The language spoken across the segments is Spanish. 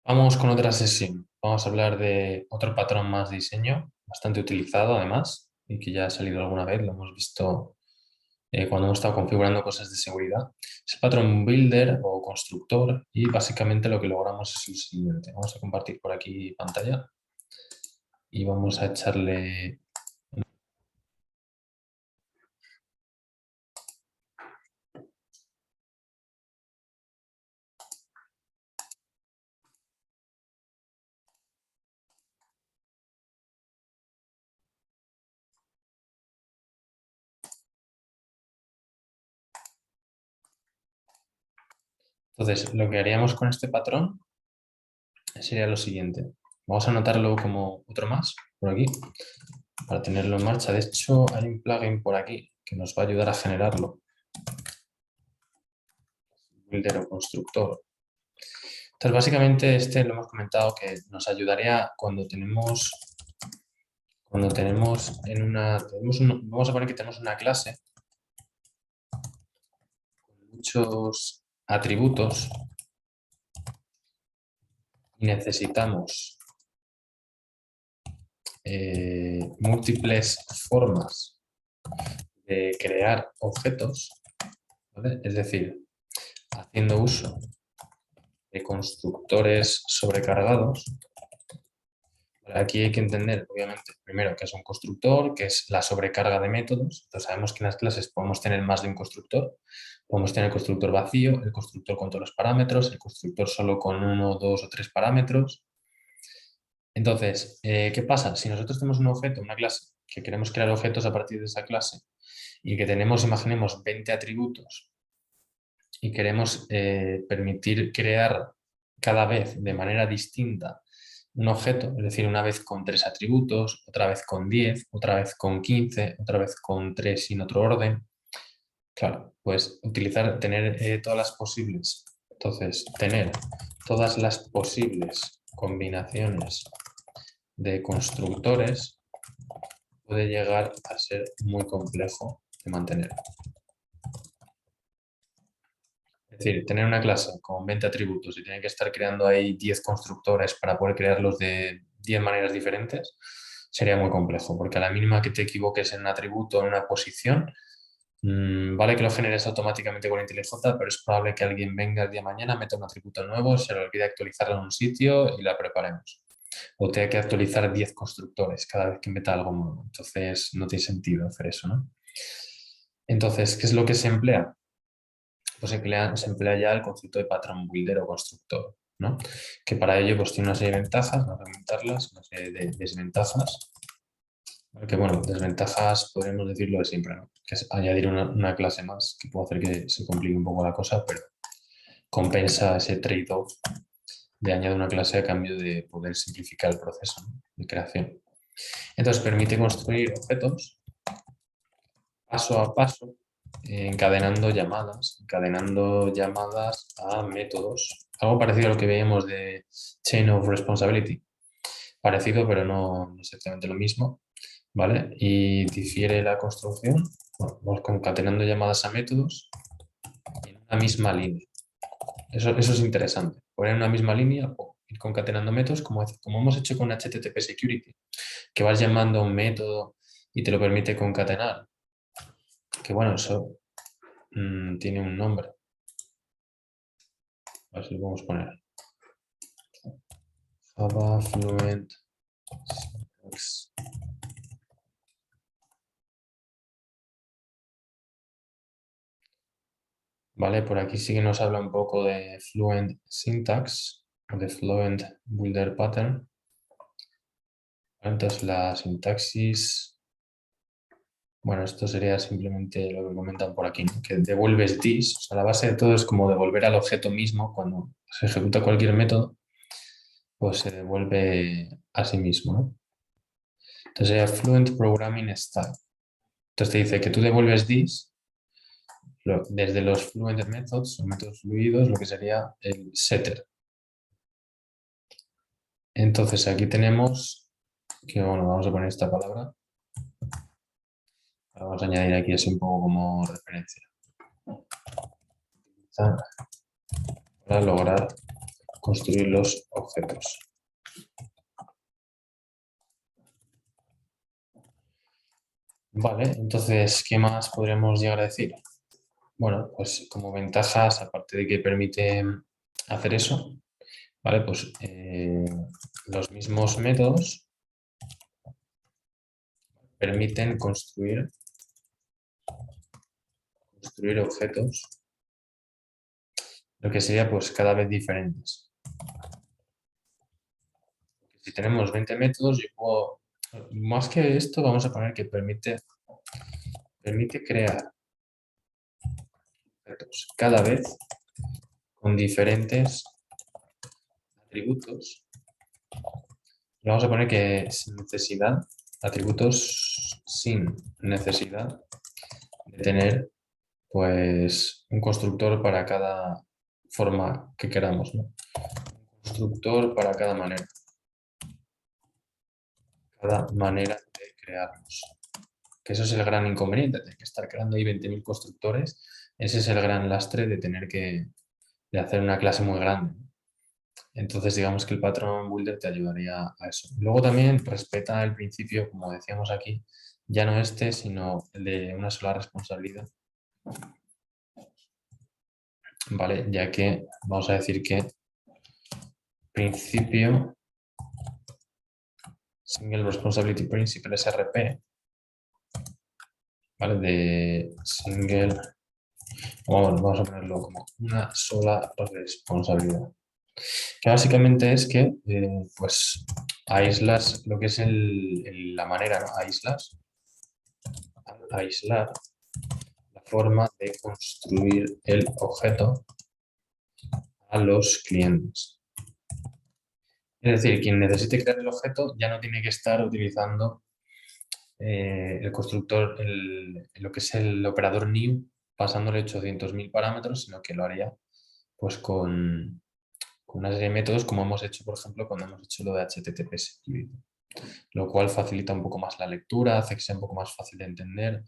Vamos con otra sesión. Vamos a hablar de otro patrón más de diseño, bastante utilizado además, y que ya ha salido alguna vez, lo hemos visto cuando hemos estado configurando cosas de seguridad. Es el patrón builder o constructor y básicamente lo que logramos es el siguiente. Vamos a compartir por aquí pantalla y vamos a echarle... Entonces, lo que haríamos con este patrón sería lo siguiente. Vamos a anotarlo como otro más por aquí para tenerlo en marcha. De hecho, hay un plugin por aquí que nos va a ayudar a generarlo. Builder o constructor. Entonces, básicamente este lo hemos comentado que nos ayudaría cuando tenemos en una, vamos a poner que tenemos una clase con muchos atributos y necesitamos múltiples formas de crear objetos, ¿vale? Es decir, haciendo uso de constructores sobrecargados. Aquí hay que entender, obviamente, primero que es un constructor, que es la sobrecarga de métodos. Entonces sabemos que en las clases podemos tener más de un constructor. Podemos tener el constructor vacío, el constructor con todos los parámetros, el constructor solo con uno, dos o tres parámetros. Entonces, ¿qué pasa? Si nosotros tenemos un objeto, una clase, que queremos crear objetos a partir de esa clase y que tenemos, imaginemos, 20 atributos y queremos permitir crear cada vez de manera distinta un objeto, es decir, una vez con 3 atributos, otra vez con 10, otra vez con 15, otra vez con 3 sin otro orden. Claro, pues tener todas las posibles, entonces tener todas las posibles combinaciones de constructores puede llegar a ser muy complejo de mantener. Es decir, tener una clase con 20 atributos y tener que estar creando ahí 10 constructores para poder crearlos de 10 maneras diferentes, sería muy complejo, porque a la mínima que te equivoques en un atributo o en una posición, vale que lo generes automáticamente con IntelliJ, pero es probable que alguien venga el día de mañana, meta un atributo nuevo, se le olvide actualizarlo en un sitio y la preparemos. O tenga que actualizar 10 constructores cada vez que meta algo nuevo. Entonces, no tiene sentido hacer eso, ¿no? Entonces, ¿qué es lo que se emplea? Pues se emplea ya el concepto de patrón builder o constructor, ¿no? Que para ello pues tiene una serie de ventajas, vamos a comentarlas, una serie de desventajas. Que bueno, desventajas podríamos decirlo de siempre, ¿no? Que es añadir una clase más, que puede hacer que se complique un poco la cosa, pero compensa ese trade-off de añadir una clase a cambio de poder simplificar el proceso, ¿no?, de creación. Entonces permite construir objetos paso a paso, encadenando llamadas a métodos. Algo parecido a lo que veíamos de Chain of Responsibility. Parecido, pero no exactamente lo mismo, ¿vale? Y difiere la construcción. Bueno, vamos concatenando llamadas a métodos en una misma línea. Eso es interesante. Poner en una misma línea o ir concatenando métodos como hemos hecho con HTTP Security, que vas llamando a un método y te lo permite concatenar. Que bueno, eso tiene un nombre. A ver si lo podemos poner. Java Fluent Syntax. Vale, por aquí sí que nos habla un poco de Fluent Syntax, de Fluent Builder Pattern. Entonces la sintaxis, bueno, esto sería simplemente lo que comentan por aquí, ¿no? Que devuelves this, o sea, la base de todo es como devolver al objeto mismo cuando se ejecuta cualquier método, pues se devuelve a sí mismo, ¿no? Entonces sería Fluent Programming Style. Entonces te dice que tú devuelves this desde los Fluent Methods o métodos fluidos, lo que sería el setter. Entonces aquí tenemos que, bueno, vamos a poner esta palabra. Vamos a añadir aquí así un poco como referencia. Para lograr construir los objetos. Vale, entonces, ¿qué más podríamos llegar a decir? Bueno, pues como ventajas, aparte de que permite hacer eso, ¿vale? Pues los mismos métodos permiten construir objetos, lo que sería pues cada vez diferentes. Si tenemos 20 métodos, yo puedo, más que esto, vamos a poner que permite crear objetos cada vez con diferentes atributos. Y vamos a poner que sin necesidad, atributos sin necesidad de tener pues un constructor para cada forma que queramos, ¿no? Un constructor para cada manera de crearlos. Que eso es el gran inconveniente, de que estar creando ahí 20.000 constructores. Ese es el gran lastre de tener que hacer una clase muy grande. Entonces, digamos que el Pattern Builder te ayudaría a eso. Luego también respeta el principio, como decíamos aquí, ya no este, sino el de una sola responsabilidad. ¿Vale? Ya que vamos a decir que principio Single Responsibility Principle, SRP, ¿vale? De single, vamos a ponerlo como una sola responsabilidad. Que básicamente es que pues aíslas lo que es la manera, ¿no? Aislar la forma de construir el objeto a los clientes. Es decir, quien necesite crear el objeto ya no tiene que estar utilizando el constructor, lo que es el operador new, pasándole 800.000 parámetros, sino que lo haría pues con una serie de métodos como hemos hecho, por ejemplo, cuando hemos hecho lo de HTTP Security. Lo cual facilita un poco más la lectura, hace que sea un poco más fácil de entender,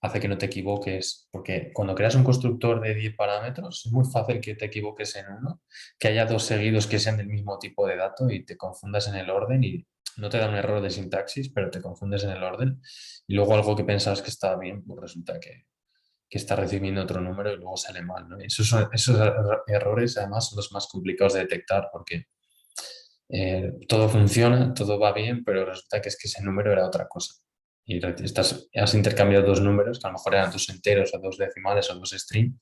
hace que no te equivoques, porque cuando creas un constructor de 10 parámetros es muy fácil que te equivoques en uno, que haya dos seguidos que sean del mismo tipo de dato y te confundas en el orden y no te da un error de sintaxis, pero te confundes en el orden y luego algo que pensabas que estaba bien, pues resulta que está recibiendo otro número y luego sale mal, ¿no? Esos errores además son los más complicados de detectar porque todo funciona, todo va bien, pero resulta que es que ese número era otra cosa. Y has intercambiado dos números, que a lo mejor eran dos enteros o dos decimales o dos string,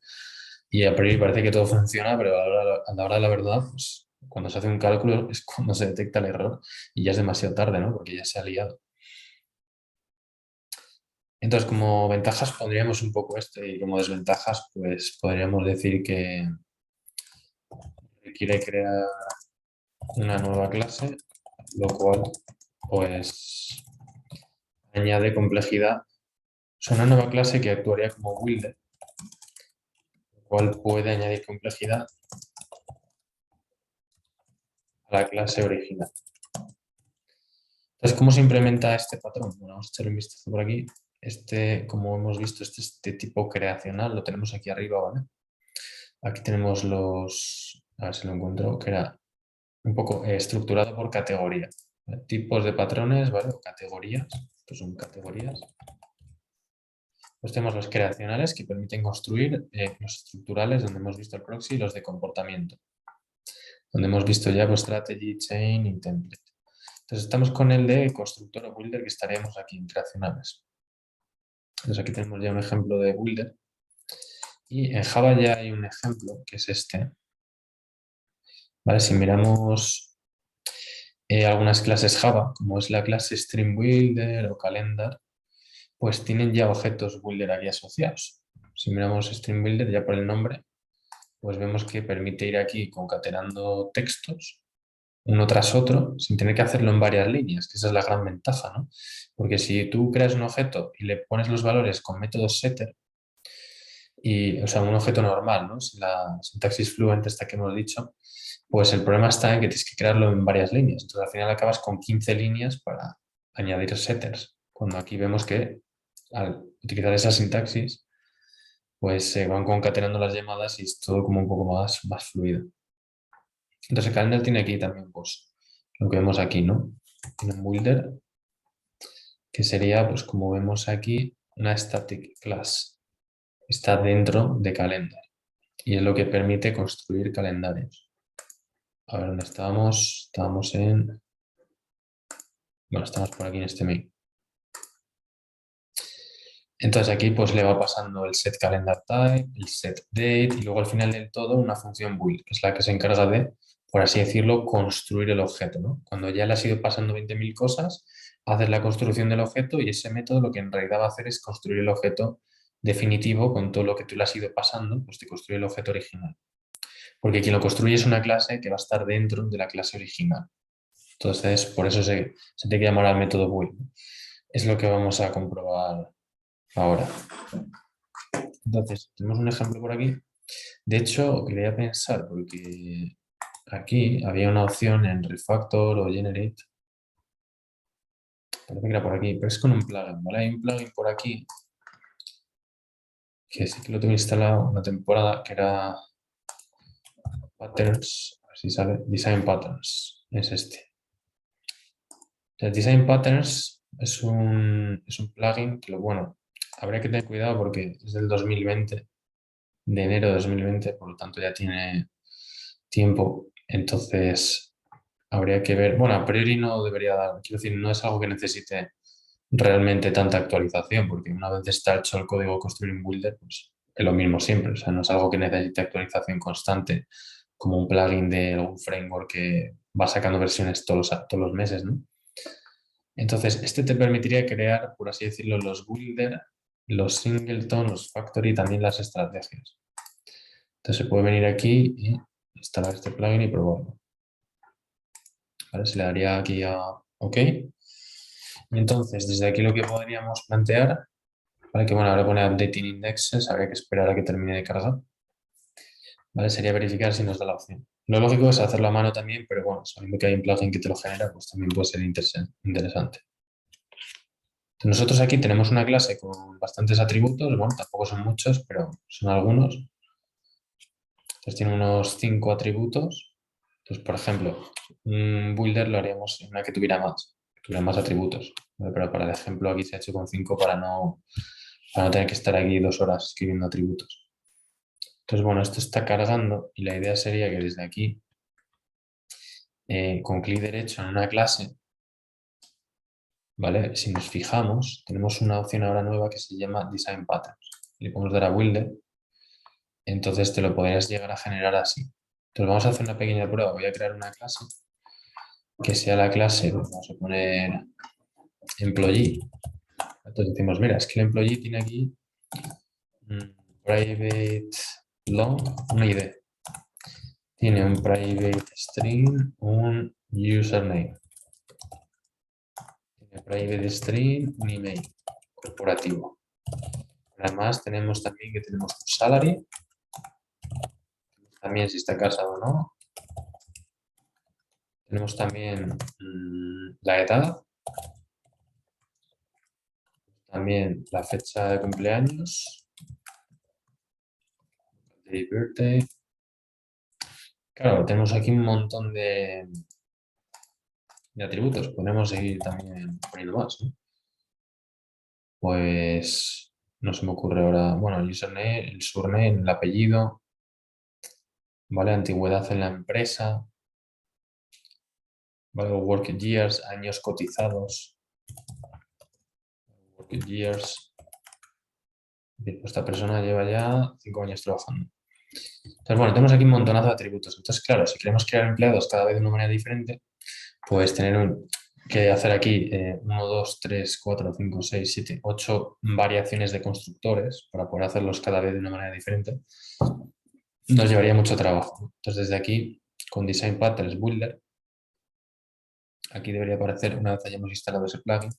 y a priori parece que todo funciona, pero a la hora de la verdad, pues, cuando se hace un cálculo es cuando se detecta el error y ya es demasiado tarde, ¿no? Porque ya se ha liado. Entonces, como ventajas pondríamos un poco esto y como desventajas, pues podríamos decir que requiere crear una nueva clase, lo cual pues añade complejidad. Es una nueva clase que actuaría como builder, lo cual puede añadir complejidad a la clase original. Entonces, ¿cómo se implementa este patrón? Bueno, vamos a echarle un vistazo por aquí. Como hemos visto, este tipo creacional lo tenemos aquí arriba, ¿vale? Aquí tenemos a ver si lo encuentro, que era un poco estructurado por categoría. ¿Vale? Tipos de patrones, ¿vale? O categorías. Estos son categorías. Pues tenemos los creacionales que permiten construir, los estructurales, donde hemos visto el proxy, y los de comportamiento, donde hemos visto ya pues, strategy, chain y template. Entonces estamos con el de constructor o builder que estaríamos aquí en creacionales. Entonces aquí tenemos ya un ejemplo de builder y en Java ya hay un ejemplo que es este. ¿Vale? Si miramos algunas clases Java, como es la clase Stream Builder o Calendar, pues tienen ya objetos builder aquí asociados. Si miramos Stream Builder ya por el nombre, pues vemos que permite ir aquí concatenando textos uno tras otro sin tener que hacerlo en varias líneas, que esa es la gran ventaja, ¿no? Porque si tú creas un objeto y le pones los valores con métodos setter, o sea, un objeto normal, ¿no? Sin la sintaxis fluent esta que hemos dicho, pues el problema está en que tienes que crearlo en varias líneas. Entonces al final acabas con 15 líneas para añadir setters, cuando aquí vemos que al utilizar esa sintaxis, pues se van concatenando las llamadas y es todo como un poco más fluido. Entonces el calendar tiene aquí también, pues, lo que vemos aquí, ¿no? Tiene un builder, que sería, pues como vemos aquí, una static class. Está dentro de calendar y es lo que permite construir calendarios. A ver, ¿dónde estábamos? Estábamos en... Bueno, estamos por aquí en este main. Entonces aquí pues le va pasando el set calendar type, el set date y luego al final del todo una función build, que es la que se encarga de, por así decirlo, construir el objeto, ¿no? Cuando ya le has ido pasando 20.000 cosas, haces la construcción del objeto y ese método lo que en realidad va a hacer es construir el objeto definitivo con todo lo que tú le has ido pasando, pues te construye el objeto original. Porque quien lo construye es una clase que va a estar dentro de la clase original. Entonces, por eso se tiene que llamar al método build, ¿no? Es lo que vamos a comprobar ahora. Entonces, tenemos un ejemplo por aquí. De hecho, quería pensar, porque aquí había una opción en Refactor o Generate. Parece que era por aquí, pero es con un plugin, ¿vale? Hay un plugin por aquí que sí que lo tengo instalado una temporada, que era Patterns, a ver si sale, Design Patterns, es este. El Design Patterns es un plugin que, bueno, habría que tener cuidado porque es del 2020, de enero de 2020, por lo tanto ya tiene tiempo. Entonces, habría que ver, bueno, a priori no debería dar, quiero decir, no es algo que necesite realmente tanta actualización, porque una vez está hecho el código construir un builder, pues es lo mismo siempre, o sea, no es algo que necesite actualización constante, como un plugin de algún framework que va sacando versiones todos los meses, ¿no? Entonces, este te permitiría crear, por así decirlo, los builder, los singleton, los factory y también las estrategias. Entonces, se puede venir aquí y instalar este plugin y probarlo. ¿Vale? Se le daría aquí a OK. Y entonces, desde aquí lo que podríamos plantear, ¿vale? Que bueno, ahora pone updating indexes, habría que esperar a que termine de cargar. ¿Vale? Sería verificar si nos da la opción. Lo lógico es hacerlo a mano también, pero bueno, sabiendo que hay un plugin que te lo genera, pues también puede ser interesante. Nosotros aquí tenemos una clase con bastantes atributos, bueno, tampoco son muchos, pero son algunos. Entonces tiene unos 5 atributos. Entonces, por ejemplo, un builder lo haríamos en una que tuviera más atributos. ¿Vale? Pero para el ejemplo aquí se ha hecho con 5 para no tener que estar aquí 2 horas escribiendo atributos. Entonces, bueno, esto está cargando y la idea sería que desde aquí, con clic derecho en una clase, ¿vale? Si nos fijamos, tenemos una opción ahora nueva que se llama Design Patterns. Le podemos dar a Builder, entonces te lo podrías llegar a generar así. Entonces vamos a hacer una pequeña prueba. Voy a crear una clase que sea la clase, pues vamos a poner employee. Entonces decimos, mira, es que el employee tiene aquí private long, una ID. Tiene un private string, un username. Tiene private string, un email corporativo. Además tenemos también que tenemos un salary, también si está casado o no. Tenemos también la edad, también la fecha de cumpleaños, day birthday. Claro, tenemos aquí un montón de atributos. Podemos seguir también poniendo más, ¿no? Pues no se me ocurre ahora. Bueno, el username, el surname, el apellido, ¿vale? Antigüedad en la empresa, ¿vale? Work years, años cotizados. Work years. Esta persona lleva ya 5 años trabajando. Entonces, bueno, tenemos aquí un montonazo de atributos. Entonces, claro, si queremos crear empleados cada vez de una manera diferente, pues tener que hacer aquí 1, 2, 3, 4, 5, 6, 7, 8 variaciones de constructores para poder hacerlos cada vez de una manera diferente, nos llevaría mucho trabajo. Entonces, desde aquí, con Design Patterns Builder, aquí debería aparecer, una vez hayamos instalado ese plugin,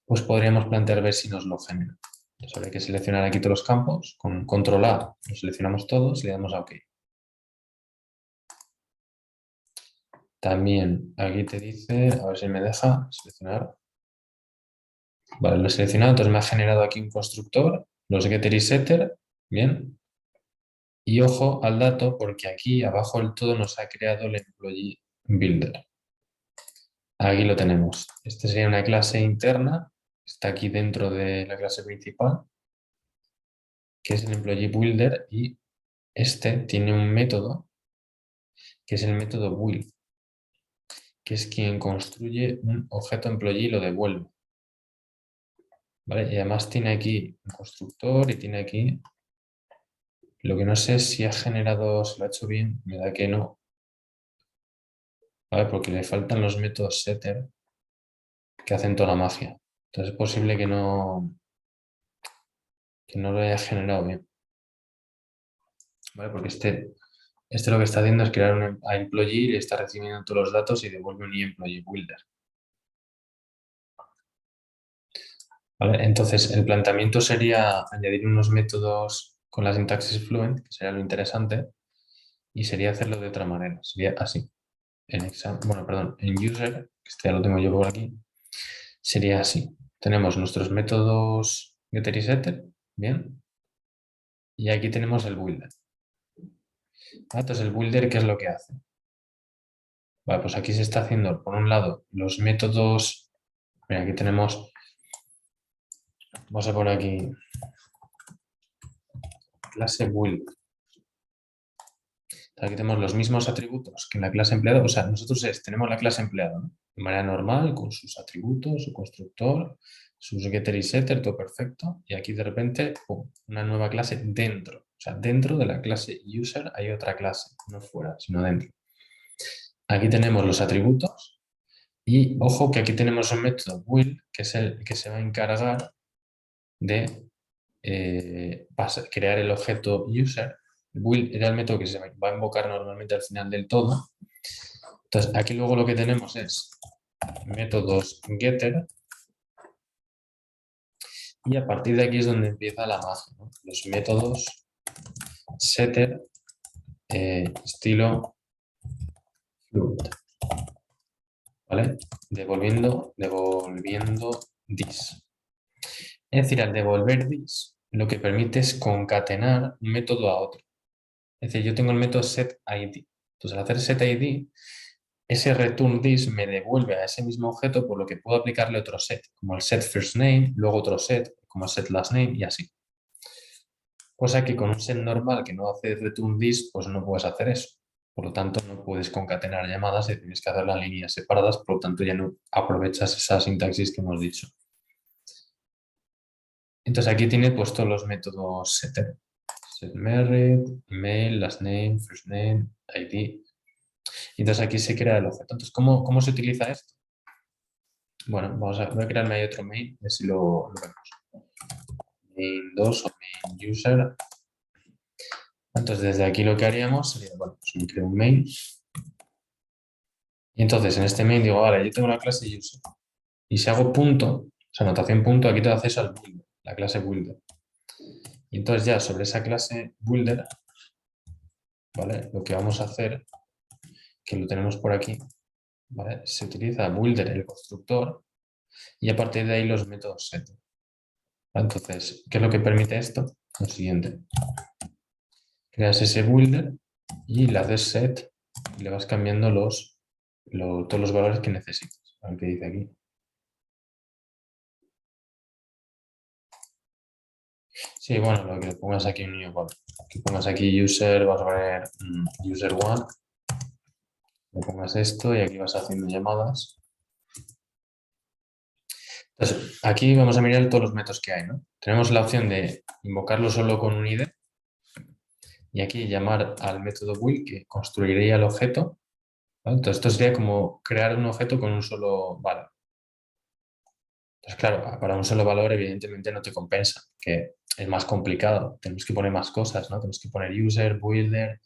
pues podríamos plantear ver si nos lo genera. Entonces, habría que seleccionar aquí todos los campos, con Control A los seleccionamos todos y le damos a OK. También aquí te dice, a ver si me deja seleccionar. Vale, lo he seleccionado, entonces me ha generado aquí un constructor, los getter y setter, bien. Y ojo al dato porque aquí abajo del todo nos ha creado el employee builder. Aquí lo tenemos. Esta sería una clase interna, está aquí dentro de la clase principal, que es el employee builder, y este tiene un método que es el método build, que es quien construye un objeto employee y lo devuelve. ¿Vale? Y además tiene aquí un constructor y tiene aquí... Lo que no sé es si ha generado, si lo ha hecho bien, me da que no. ¿Vale? Porque le faltan los métodos setter que hacen toda la magia. Entonces es posible que no lo haya generado bien. ¿Vale? Porque este lo que está haciendo es crear un employee y le está recibiendo todos los datos y devuelve un employee builder. ¿Vale? Entonces el planteamiento sería añadir unos métodos con la sintaxis fluent, que sería lo interesante, y sería hacerlo de otra manera. Sería así. En user, que este ya lo tengo yo por aquí, sería así. Tenemos nuestros métodos getter y setter, bien, y aquí tenemos el builder. Entonces el builder, ¿qué es lo que hace? Vale, pues aquí se está haciendo, por un lado, los métodos, mira, aquí tenemos, vamos a poner aquí, clase build. Aquí tenemos los mismos atributos que en la clase empleado, o sea, nosotros tenemos la clase empleado, ¿no? De manera normal, con sus atributos, su constructor, sus getter y setter, todo perfecto, y aquí de repente, ¡pum!, una nueva clase dentro, o sea, dentro de la clase user hay otra clase, no fuera, sino dentro. Aquí tenemos los atributos y ojo que aquí tenemos un método build que es el que se va a encargar de crear el objeto user. Build era el método que se va a invocar normalmente al final del todo. Entonces aquí luego lo que tenemos es métodos getter y a partir de aquí es donde empieza la magia, ¿no? Los métodos setter estilo fluent, ¿vale? Devolviendo this. Es decir, al devolver this, lo que permite es concatenar un método a otro. Es decir, yo tengo el método setID. Entonces, al hacer setID, ese return this me devuelve a ese mismo objeto, por lo que puedo aplicarle otro set, como el set first name, luego otro set, como el set last name y así. Cosa que con un set normal que no hace return this, pues no puedes hacer eso. Por lo tanto, no puedes concatenar llamadas y tienes que hacer las líneas separadas, por lo tanto ya no aprovechas esa sintaxis que hemos dicho. Entonces aquí tiene pues todos los métodos setter. Set married, email, last name, first name, ID. Y entonces aquí se crea el objeto. Entonces, ¿cómo se utiliza esto? Bueno, voy a crearme ahí otro main, a ver si lo vemos. Main 2 o main user. Entonces, desde aquí lo que haríamos sería, bueno, pues me creo un main. Y entonces, en este main digo, vale, yo tengo una clase user. Y si hago punto, o sea, anotación punto, aquí te da acceso al builder, la clase builder. Y entonces ya sobre esa clase builder, ¿vale? Lo que vamos a hacer, que lo tenemos por aquí, ¿vale? Se utiliza builder, el constructor, y a partir de ahí los métodos set. Entonces, ¿qué es lo que permite esto? Lo siguiente. Creas ese builder y le haces set y le vas cambiando todos los valores que necesitas. A ver qué dice aquí. Sí, bueno, lo que le pongas aquí un new value. Que pongas aquí user, vas a poner user1, le pongas esto y aquí vas haciendo llamadas. Entonces, aquí vamos a mirar todos los métodos que hay, ¿no? Tenemos la opción de invocarlo solo con un ID y aquí llamar al método build que construiría el objeto, ¿vale? Entonces, esto sería como crear un objeto con un solo valor. Entonces, claro, para un solo valor evidentemente no te compensa, que es más complicado. Tenemos que poner más cosas, ¿no? Tenemos que poner user, builder,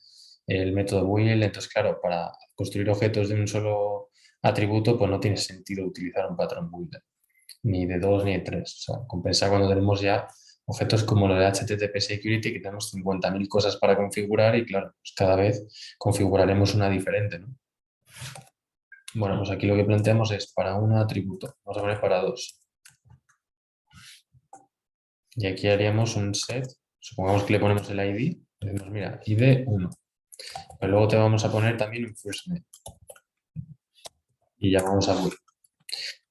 el método build. Entonces, claro, para construir objetos de un solo atributo, pues no tiene sentido utilizar un patrón builder, ni de 2 ni de 3. O sea, compensa cuando tenemos ya objetos como lo de HTTP Security, que tenemos 50.000 cosas para configurar y, claro, pues cada vez configuraremos una diferente, ¿no? Bueno, pues aquí lo que planteamos es para un atributo. Vamos a poner para 2. Y aquí haríamos un set, supongamos que le ponemos el ID, Decimos, mira, id 1. Pero luego te vamos a poner también un first name. Y llamamos a bool.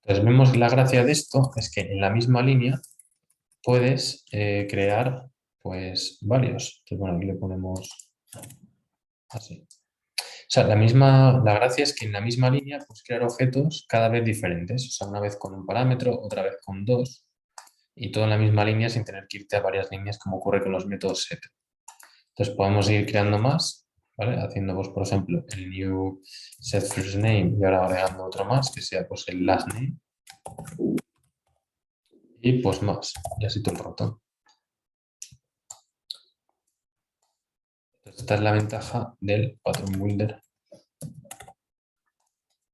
Entonces vemos la gracia de esto es que en la misma línea puedes crear pues varios. Entonces, bueno, aquí le ponemos así. O sea, la gracia es que en la misma línea puedes crear objetos cada vez diferentes. O sea, una vez con un parámetro, otra vez con dos, y todo en la misma línea sin tener que irte a varias líneas como ocurre con los métodos set. Entonces podemos ir creando más, ¿vale? Haciendo, pues, por ejemplo, el new set first name y ahora agregando otro más que sea pues el last name y pues más, y así todo el rato. Entonces, esta es la ventaja del pattern builder.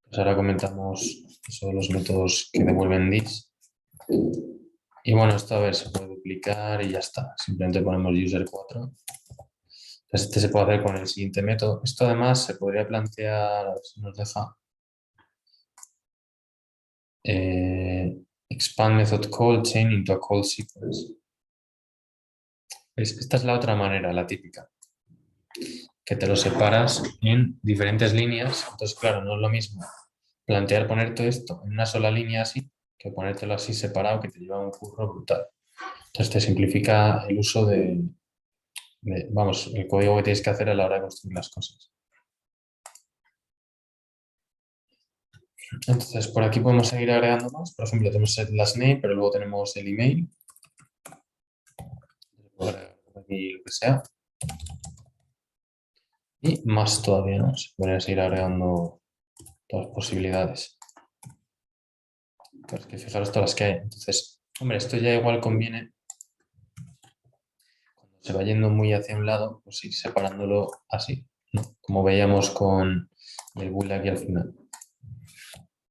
Pues ahora comentamos sobre los métodos que devuelven this. Y bueno, esto a ver, se puede duplicar y ya está. Simplemente ponemos user4. Entonces, este se puede hacer con el siguiente método. Esto además se podría plantear, a ver si nos deja, expand method call chain into a call sequence. ¿Veis? Esta es la otra manera, la típica, que te lo separas en diferentes líneas. Entonces, claro, no es lo mismo plantear ponerte esto en una sola línea así, que ponértelo así separado, que te lleva un curro brutal. Entonces, te simplifica el uso vamos, el código que tienes que hacer a la hora de construir las cosas. Entonces, por aquí podemos seguir agregando más. Por ejemplo, tenemos el last name, pero luego tenemos el email. Por aquí lo que sea. Y más todavía, ¿no? Se podría seguir agregando todas las posibilidades. Pero es que fijaros todas las que hay. Entonces, hombre, esto ya igual conviene. Cuando se va yendo muy hacia un lado, pues ir separándolo así, ¿no? Como veíamos con el build aquí al final.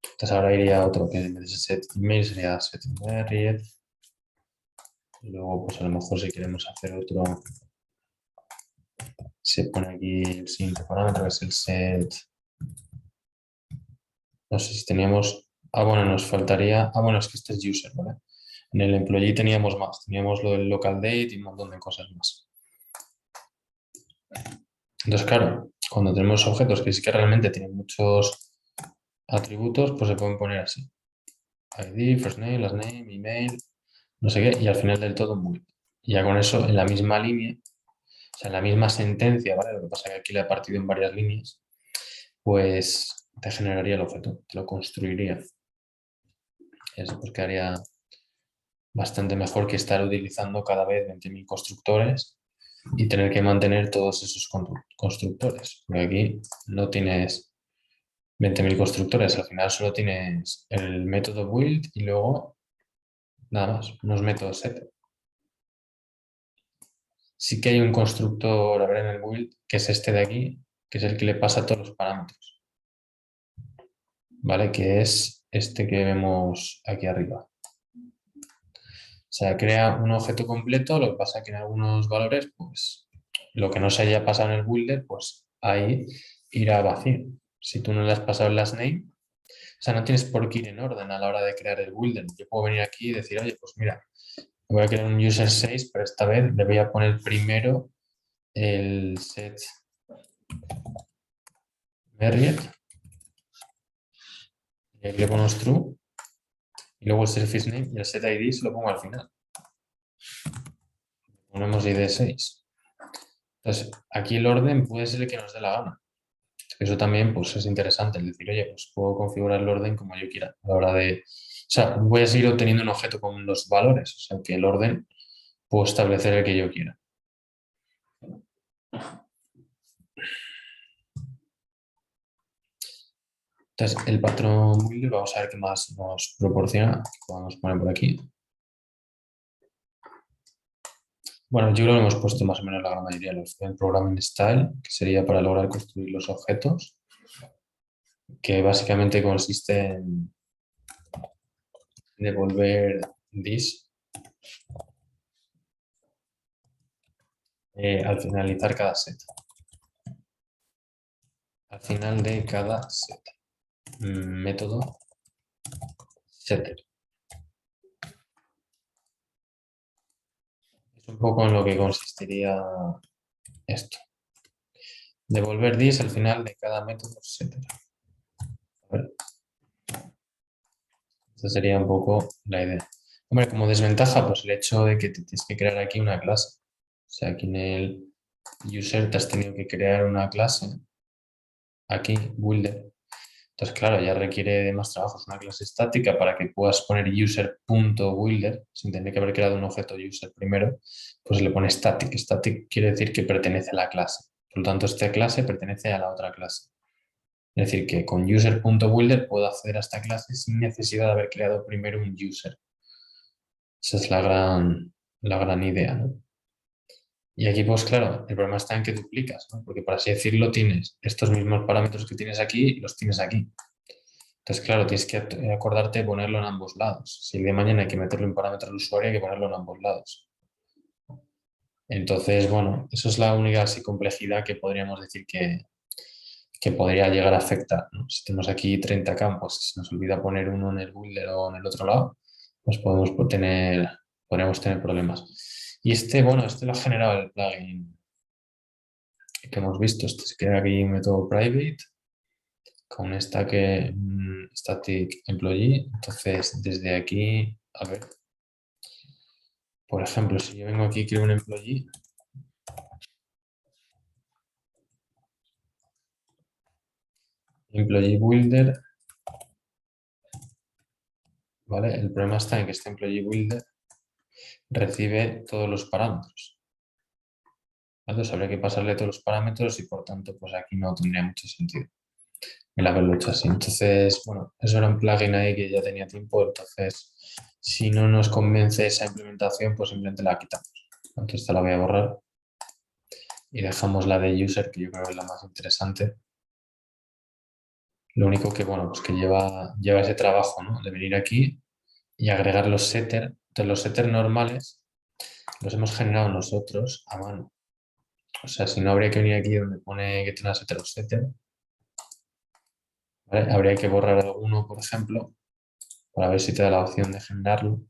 Entonces ahora iría otro que en vez de set email sería set married. Y luego, pues a lo mejor si queremos hacer otro, se pone aquí el siguiente parámetro, que es el set. No sé si teníamos. Ah, bueno, nos faltaría. Ah, bueno, es que este es user, ¿vale? En el employee teníamos más. Teníamos lo del local date y un montón de cosas más. Entonces, claro, cuando tenemos objetos que sí que realmente tienen muchos atributos, pues se pueden poner así. ID, first name, last name, email, no sé qué, y al final del todo muy. Y ya con eso, en la misma línea, o sea, en la misma sentencia, ¿vale? Lo que pasa es que aquí le he partido en varias líneas, pues te generaría el objeto, te lo construiría. Eso pues quedaría bastante mejor que estar utilizando cada vez 20.000 constructores y tener que mantener todos esos constructores. Porque aquí no tienes 20.000 constructores, al final solo tienes el método build y luego nada más, unos métodos set. Sí que hay un constructor, a ver, en el build, que es este de aquí, que es el que le pasa todos los parámetros. ¿Vale? Que es este que vemos aquí arriba. O sea, crea un objeto completo, lo que pasa es que en algunos valores, pues lo que no se haya pasado en el builder, pues ahí irá vacío. Si tú no le has pasado el last name, o sea, no tienes por qué ir en orden a la hora de crear el builder. Yo puedo venir aquí y decir, oye, pues mira, voy a crear un user 6, pero esta vez le voy a poner primero el set Marriott, y aquí le ponemos true, y luego el set first name y el set ID se lo pongo al final. Ponemos ID 6. Entonces, aquí el orden puede ser el que nos dé la gana. Eso también pues, es interesante, el decir, oye, pues puedo configurar el orden como yo quiera a la hora de... O sea, voy a seguir obteniendo un objeto con los valores, o sea, que el orden puedo establecer el que yo quiera. Entonces, el patrón builder, vamos a ver qué más nos proporciona. Podemos poner por aquí. Bueno, yo creo que hemos puesto más o menos la gran mayoría. El programming style, que sería para lograr construir los objetos, que básicamente consiste en devolver this al finalizar cada set. Al final de cada set. Método setter. Es un poco en lo que consistiría esto. Devolver 10 al final de cada método setter. Devolver 10 al final de cada método setter. A ver. Esta sería un poco la idea. Hombre, como desventaja, pues el hecho de que te tienes que crear aquí una clase. O sea, aquí en el user te has tenido que crear una clase. Aquí, builder. Entonces, claro, ya requiere de más trabajo. Es una clase estática para que puedas poner user.builder sin tener que haber creado un objeto user primero. Pues le pone static. Static quiere decir que pertenece a la clase. Por lo tanto, esta clase pertenece a la otra clase. Es decir, que con user.builder puedo acceder a esta clase sin necesidad de haber creado primero un user. Esa es la gran idea, ¿no? Y aquí, pues claro, el problema está en que duplicas, ¿no? Porque por así decirlo, tienes estos mismos parámetros que tienes aquí y los tienes aquí. Entonces, claro, tienes que acordarte de ponerlo en ambos lados. Si el día de mañana hay que meterle un parámetro al usuario, hay que ponerlo en ambos lados. Entonces, bueno, eso es la única así complejidad que podríamos decir que podría llegar a afectar, ¿no? Si tenemos aquí 30 campos y se nos olvida poner uno en el builder o en el otro lado, pues podríamos tener problemas. Y bueno, este lo ha generado el plugin que hemos visto. Este se crea aquí un método private con static employee. Entonces, desde aquí, a ver, por ejemplo, si yo vengo aquí y creo un employee, employee builder, ¿vale? El problema está en que este employee builder recibe todos los parámetros. Entonces habría que pasarle todos los parámetros y por tanto, pues aquí no tendría mucho sentido el haberlo hecho así. Entonces, bueno, eso era un plugin ahí que ya tenía tiempo, entonces si no nos convence esa implementación, pues simplemente la quitamos. Entonces esta la voy a borrar y dejamos la de user, que yo creo que es la más interesante. Lo único que, bueno, pues que lleva ese trabajo, ¿no? De venir aquí y agregar los setters. Entonces los setters normales los hemos generado nosotros a mano. O sea, si no habría que venir aquí donde pone que tenga setter o setter, ¿vale? Habría que borrar alguno, por ejemplo, para ver si te da la opción de generarlo.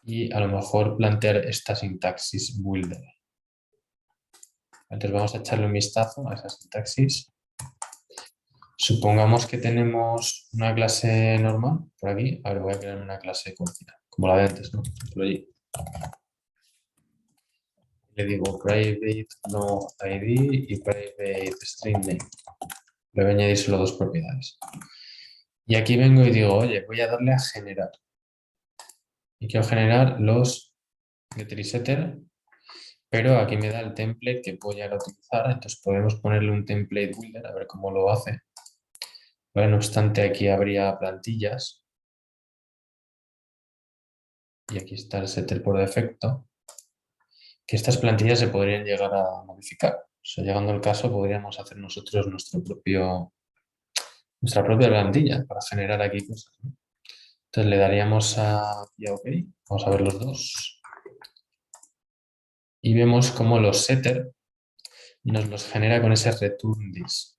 Y a lo mejor plantear esta sintaxis builder. Entonces vamos a echarle un vistazo a esa sintaxis. Supongamos que tenemos una clase normal por aquí. A ver, voy a crear una clase conocida, como la de antes, ¿no? Le digo private no ID y private string name. Le voy a añadir solo dos propiedades. Y aquí vengo y digo, oye, voy a darle a generar. Y quiero generar los getTreeSetter, pero aquí me da el template que voy a utilizar. Entonces podemos ponerle un template builder, a ver cómo lo hace. Vale, no obstante, aquí habría plantillas. Y aquí está el setter por defecto. Que estas plantillas se podrían llegar a modificar. O sea, llegando al caso, podríamos hacer nosotros nuestra propia plantilla para generar aquí cosas, ¿no? Entonces le daríamos a OK, vamos a ver los dos. Y vemos cómo los setter nos los genera con ese return this.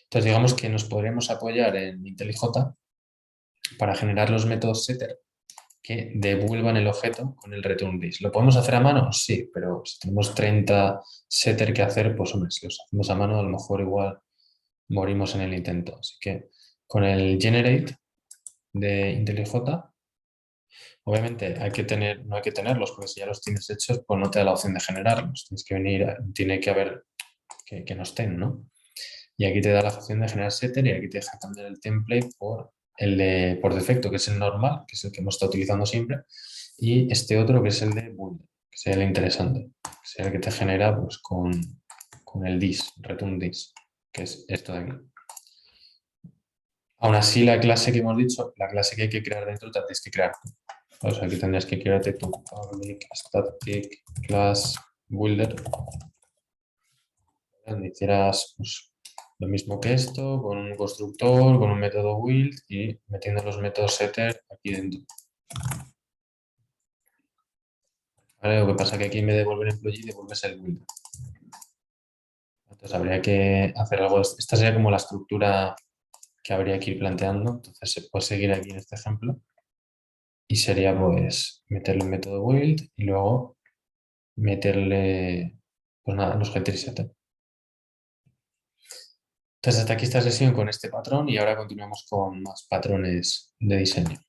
Entonces digamos que nos podríamos apoyar en IntelliJ para generar los métodos setter que devuelvan el objeto con el return this. ¿Lo podemos hacer a mano? Sí, pero si tenemos 30 setter que hacer, pues hombre, si los hacemos a mano a lo mejor igual morimos en el intento. Así que con el generate de IntelliJ, obviamente no hay que tenerlos, porque si ya los tienes hechos, pues no te da la opción de generarlos. Tienes que venir, tiene que haber que no estén, ¿no? Y aquí te da la opción de generar setter y aquí te deja cambiar el template por el de por defecto, que es el normal, que es el que hemos estado utilizando siempre, y este otro que es el de builder, que sería el interesante, que sería el que te genera pues, con el this, return this, que es esto de aquí. Aún así, la clase que hemos dicho, la clase que hay que crear dentro, te tienes que crear tú. O sea, aquí tendrías que crearte tu public static class builder, donde hicieras pues, lo mismo que esto, con un constructor, con un método build y metiendo los métodos setter aquí dentro. ¿Vale? Lo que pasa es que aquí en vez de devolver employee, devuelves el build. Entonces habría que hacer algo. Esta sería como la estructura que habría que ir planteando. Entonces se puede seguir aquí en este ejemplo. Y sería pues meterle un método build y luego meterle, pues nada, los G3 Entonces, hasta aquí esta sesión con este patrón y ahora continuamos con más patrones de diseño.